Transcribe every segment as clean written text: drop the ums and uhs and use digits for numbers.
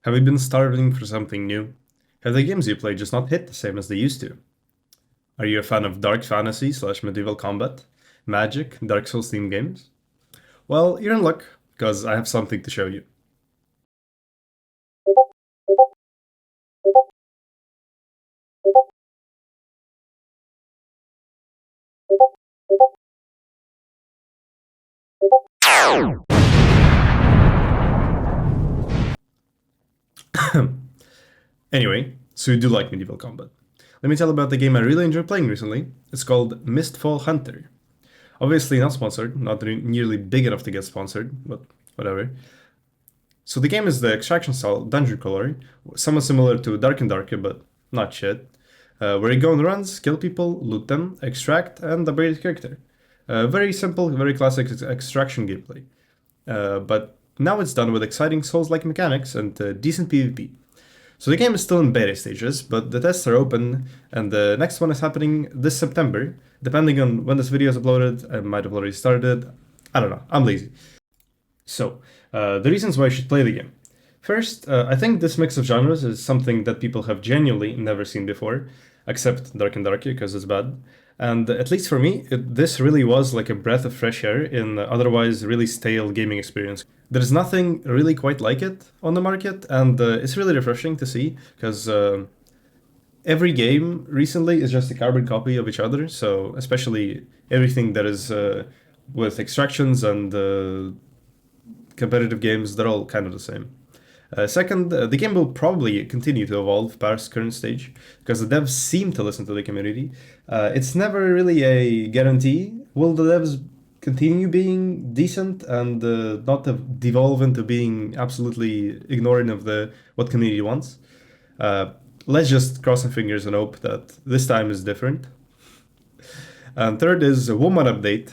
Have you been starving for something new? Have the games you play just not hit the same as they used to? Are you a fan of dark fantasy slash medieval combat, magic, Dark Souls themed games? Well, you're in luck, because I have something to show you. Anyway, so you do like medieval combat. Let me tell you about the game I really enjoyed playing recently. It's called Mistfall Hunter. Obviously not sponsored, not nearly big enough to get sponsored, but whatever. So the game is the extraction style dungeon crawler, somewhat similar to Dark and Darker, but not shit. Where you go on runs, kill people, loot them, extract, and upgrade your character. Very simple, very classic extraction gameplay. But now it's done with exciting Souls-like mechanics and decent PvP. So the game is still in beta stages, but the tests are open, and the next one is happening this September. Depending on when this video is uploaded, I might have already started. I don't know, I'm lazy. So, the reasons why you should play the game. First, I think this mix of genres is something that people have genuinely never seen before, except Dark and Darker because it's bad. And at least for me, this really was like a breath of fresh air in otherwise really stale gaming experience. There's nothing really quite like it on the market, and it's really refreshing to see because every game recently is just a carbon copy of each other. So especially everything that is with extractions and competitive games, they're all kind of the same. Second, the game will probably continue to evolve past current stage because the devs seem to listen to the community. It's never really a guarantee. Will the devs continue being decent and not devolve into being absolutely ignoring of the what community wants? Let's just cross our fingers and hope that this time is different. And third is a woman update.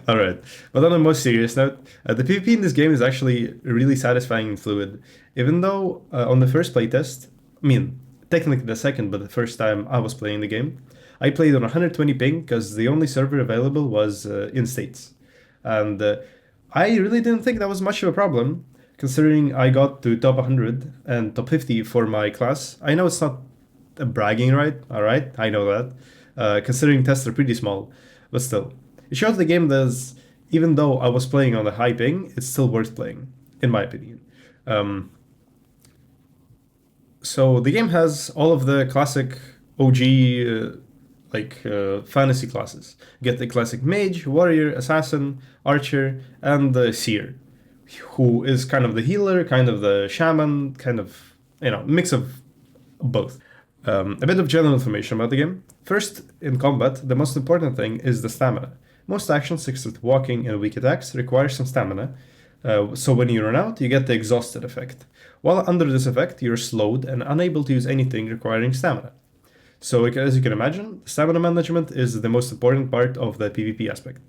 All right, but on a more serious note, the PvP in this game is actually really satisfying and fluid. Even though on the first playtest, I mean, technically the second, but the first time I was playing the game, I played on 120 ping because the only server available was in States. And I really didn't think that was much of a problem, considering I got to top 100 and top 50 for my class. I know it's not a bragging right, all right, I know that, considering tests are pretty small, but still. It shows the game that even though I was playing on the high ping, it's still worth playing, in my opinion. So the game has all of the classic OG fantasy classes. Get the classic mage, warrior, assassin, archer, and the seer, who is kind of the healer, kind of the shaman, kind of mix of both. A bit of general information about the game. First, in combat, the most important thing is the stamina. Most actions, such as walking and weak attacks, require some stamina. So when you run out, you get the exhausted effect. While under this effect, you're slowed and unable to use anything requiring stamina. So as you can imagine, stamina management is the most important part of the PvP aspect.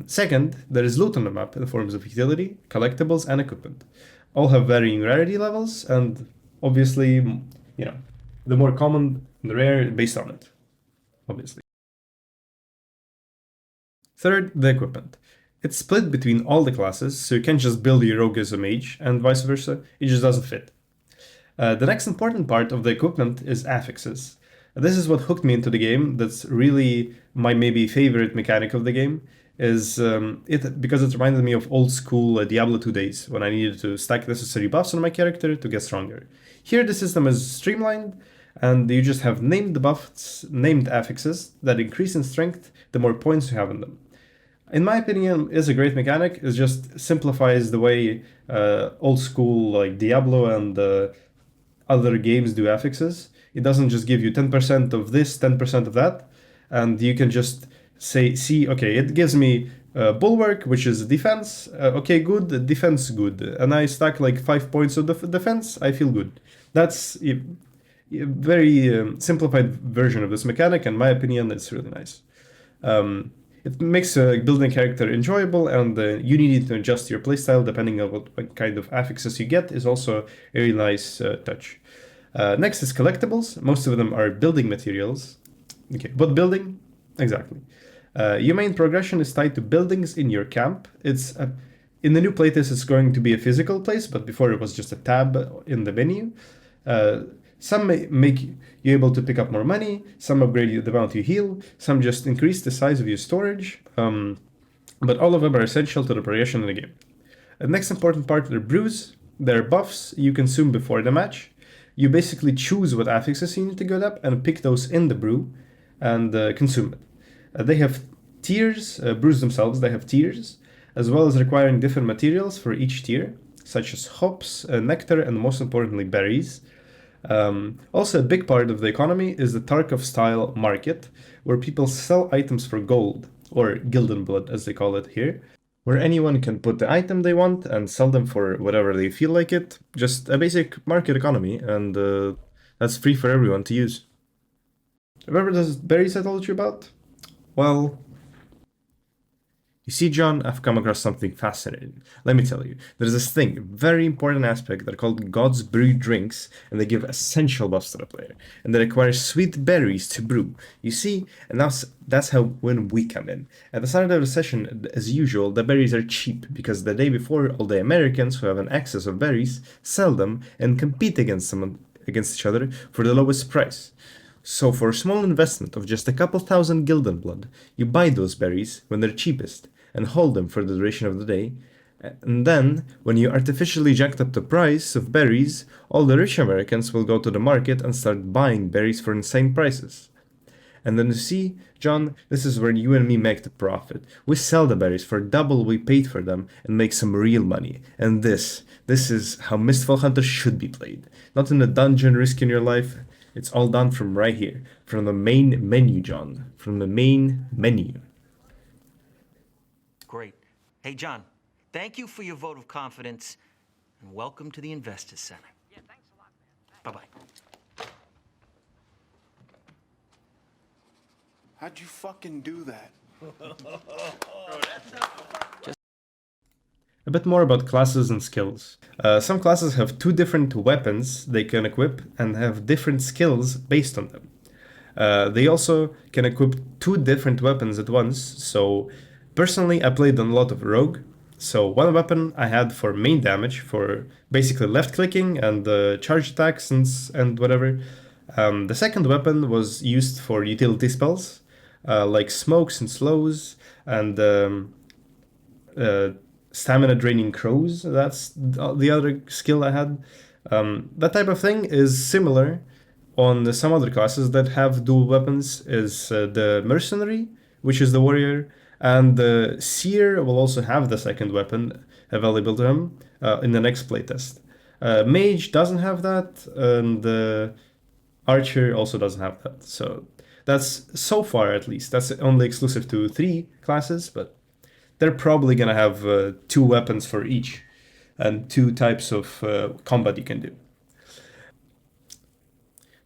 Second, there is loot on the map in the forms of utility, collectibles, and equipment. All have varying rarity levels, and obviously, the more common, the rare, based on it, obviously. Third, the equipment. It's split between all the classes, so you can't just build your rogue as a mage, and vice versa, it just doesn't fit. The next important part of the equipment is affixes. This is what hooked me into the game. That's really my maybe favorite mechanic of the game, is because it reminded me of old school Diablo 2 days, when I needed to stack necessary buffs on my character to get stronger. Here the system is streamlined, and you just have named buffs, named affixes, that increase in strength the more points you have in them. In my opinion, is a great mechanic. It just simplifies the way old school like Diablo and other games do affixes. It doesn't just give you 10% of this, 10% of that, and you can just see, okay, it gives me bulwark, which is defense. Okay, good, defense, good, and I stack like 5 points of defense. I feel good. That's a very simplified version of this mechanic. In my opinion, it's really nice. It makes building a character enjoyable, and you need to adjust your playstyle depending on what kind of affixes you get is also a really nice touch. Next is collectibles. Most of them are building materials. Okay, what building? Exactly. Your main progression is tied to buildings in your camp. In the new playtest, it's going to be a physical place, but before it was just a tab in the menu. Uh, some make you able to pick up more money, some upgrade the amount you heal, some just increase the size of your storage, but all of them are essential to the progression in the game. The next important part are brews. They're buffs you consume before the match. You basically choose what affixes you need to get up and pick those in the brew and consume it. They have tiers, brews themselves, they have tiers, as well as requiring different materials for each tier, such as hops, nectar, and most importantly, berries. Also, a big part of the economy is the Tarkov style market, where people sell items for gold, or gilden blood as they call it here, where anyone can put the item they want and sell them for whatever they feel like it. Just a basic market economy, and that's free for everyone to use. Remember those berries I told you about? Well, you see, John, I've come across something fascinating. Let me tell you, there's this thing, very important aspect, they're called God's brewed drinks, and they give essential buffs to the player, and they require sweet berries to brew. You see, and that's how when we come in. At the start of the session, as usual, the berries are cheap, because the day before, all the Americans who have an excess of berries sell them and compete against each other for the lowest price. So for a small investment of just a couple thousand gilden blood, you buy those berries when they're cheapest and hold them for the duration of the day. And then, when you artificially jacked up the price of berries, all the rich Americans will go to the market and start buying berries for insane prices. And then you see, John, this is where you and me make the profit. We sell the berries for double we paid for them and make some real money. And this is how Mistfall Hunter should be played. Not in a dungeon risking your life. It's all done from right here, from the main menu, John. From the main menu. Great. Hey, John, thank you for your vote of confidence, and welcome to the Investors Center. Yeah, thanks a lot, man. Bye-bye. How'd you fucking do that? A bit more about classes and skills. Some classes have two different weapons they can equip and have different skills based on them. They also can equip two different weapons at once, so personally I played on a lot of rogue, so one weapon I had for main damage, for basically left clicking and charge attacks and whatever. The second weapon was used for utility spells, like smokes and slows, and stamina draining crows. That's the other skill I had. That type of thing is similar on some other classes that have dual weapons, is the mercenary, which is the warrior, and the seer will also have the second weapon available to him in the next playtest. Mage doesn't have that, and the archer also doesn't have that. So that's, so far at least, that's only exclusive to 3 classes, but they're probably gonna have 2 weapons for each and 2 types of combat you can do.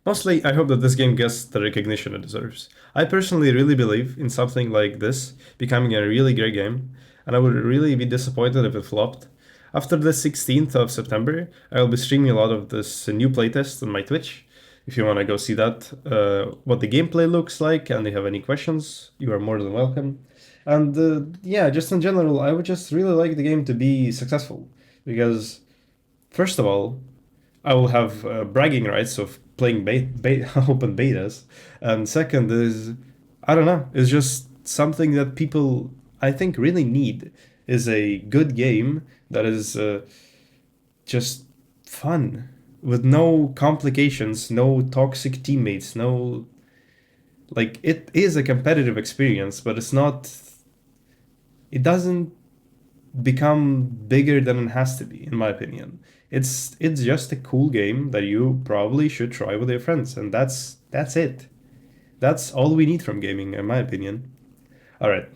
Mostly, I hope that this game gets the recognition it deserves. I personally really believe in something like this becoming a really great game, and I would really be disappointed if it flopped. After the 16th of September, I will be streaming a lot of this new playtest on my Twitch. If you want to go see that, what the gameplay looks like, and if you have any questions, you are more than welcome. And yeah, just in general, I would just really like the game to be successful, because first of all, I will have bragging rights of playing open betas, and second is, I don't know, it's just something that people, I think, really need, is a good game that is just fun, with no complications, no toxic teammates, no, like, it is a competitive experience, but it's not, it doesn't become bigger than it has to be, in my opinion. It's just a cool game that you probably should try with your friends, and that's it. That's all we need from gaming, in my opinion. All right,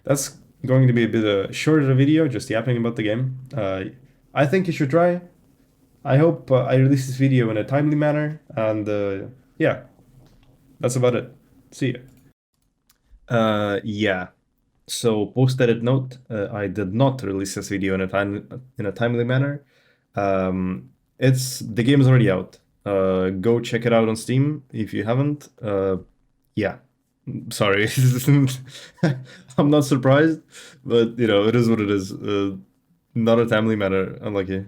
that's going to be a bit a shorter video, just yapping about the game. I think you should try. I hope I release this video in a timely manner, and yeah, that's about it. See ya. Yeah. So, post-edit note, I did not release this video in a timely manner. The game is already out. Go check it out on Steam if you haven't. Yeah. Sorry. I'm not surprised, but you know, it is what it is. Not a timely manner. Unlucky.